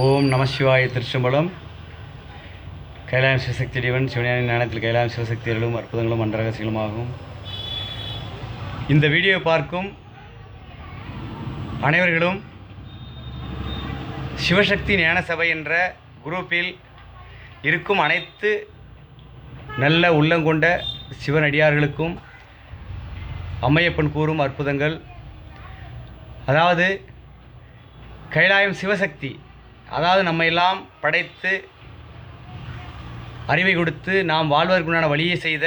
ஓம் நம சிவாய திருச்சம்பலம். கைலாயம் சிவசக்தி தேவன் சிவஞானி ஞானத்தில் கைலாயம் சிவசக்திகளும் அற்புதங்களும் மன்றரகசியங்களுமாகும். இந்த வீடியோ பார்க்கும் அனைவர்களும் சிவசக்தி ஞான சபை என்ற குரூப்பில் இருக்கும் அனைத்து நல்ல உள்ளங்கொண்ட சிவனடியார்களுக்கும் அம்மையப்பன் கூறும் அற்புதங்கள், அதாவது கைலாயம் சிவசக்தி, அதாவது நம்ம எல்லாம் படைத்து அறிவை கொடுத்து நாம் வாழ்வதற்குண்டான வழியை செய்த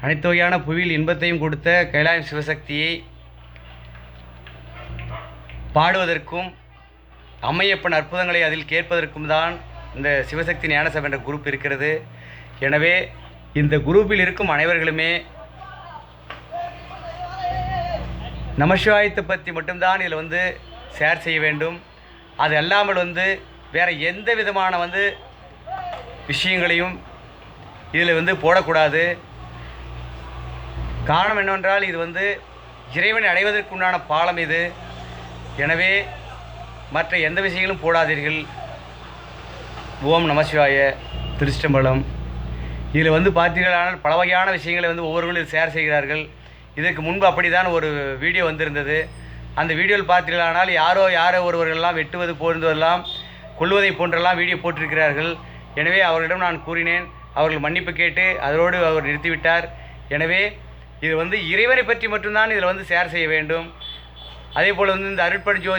அனைத்து வகையான புவியில் இன்பத்தையும் கொடுத்த கைலாயம் சிவசக்தியை பாடுவதற்கும் அம்மையப்பன் அற்புதங்களை அதில் கேட்பதற்கும் தான் இந்த சிவசக்தி ஞானசபை என்ற குரூப் இருக்கிறது. எனவே இந்த குரூப்பில் இருக்கும் அனைவர்களுமே நமசிவாயத்தை பற்றி மட்டும்தான் இதில் ஷேர் செய்ய வேண்டும். அது அல்லாமல் வேறு எந்த விதமான விஷயங்களையும் இதில் போடக்கூடாது. காரணம் என்னவென்றால் இது இறைவனை அடைவதற்குண்டான பாலம் இது. எனவே மற்ற எந்த விஷயங்களும் போடாதீர்கள். ஓம் நமசிவாய. திருச்சிற்றம்பலம். இதில் பார்த்தீர்களானால் பல வகையான விஷயங்களை ஒவ்வொருவர்களும் ஷேர் செய்கிறார்கள். இதற்கு முன்பு அப்படி தான் ஒரு வீடியோ வந்திருந்தது. அந்த வீடியோவில் பார்த்தீர்களானால் யாரோ ஒருவர்களெல்லாம் வெட்டுவது போன்றதெல்லாம் கொள்வதை போன்றெல்லாம் வீடியோ போட்டிருக்கிறார்கள். எனவே அவர்களிடம் நான் கூறினேன். அவர்கள் மன்னிப்பு கேட்டு அதோடு அவர் நிறுத்திவிட்டார். எனவே இது இறைவனை பற்றி மட்டும்தான் இதில் ஷேர் செய்ய வேண்டும். அதே போல் இந்த அருட்பணி ஜோதி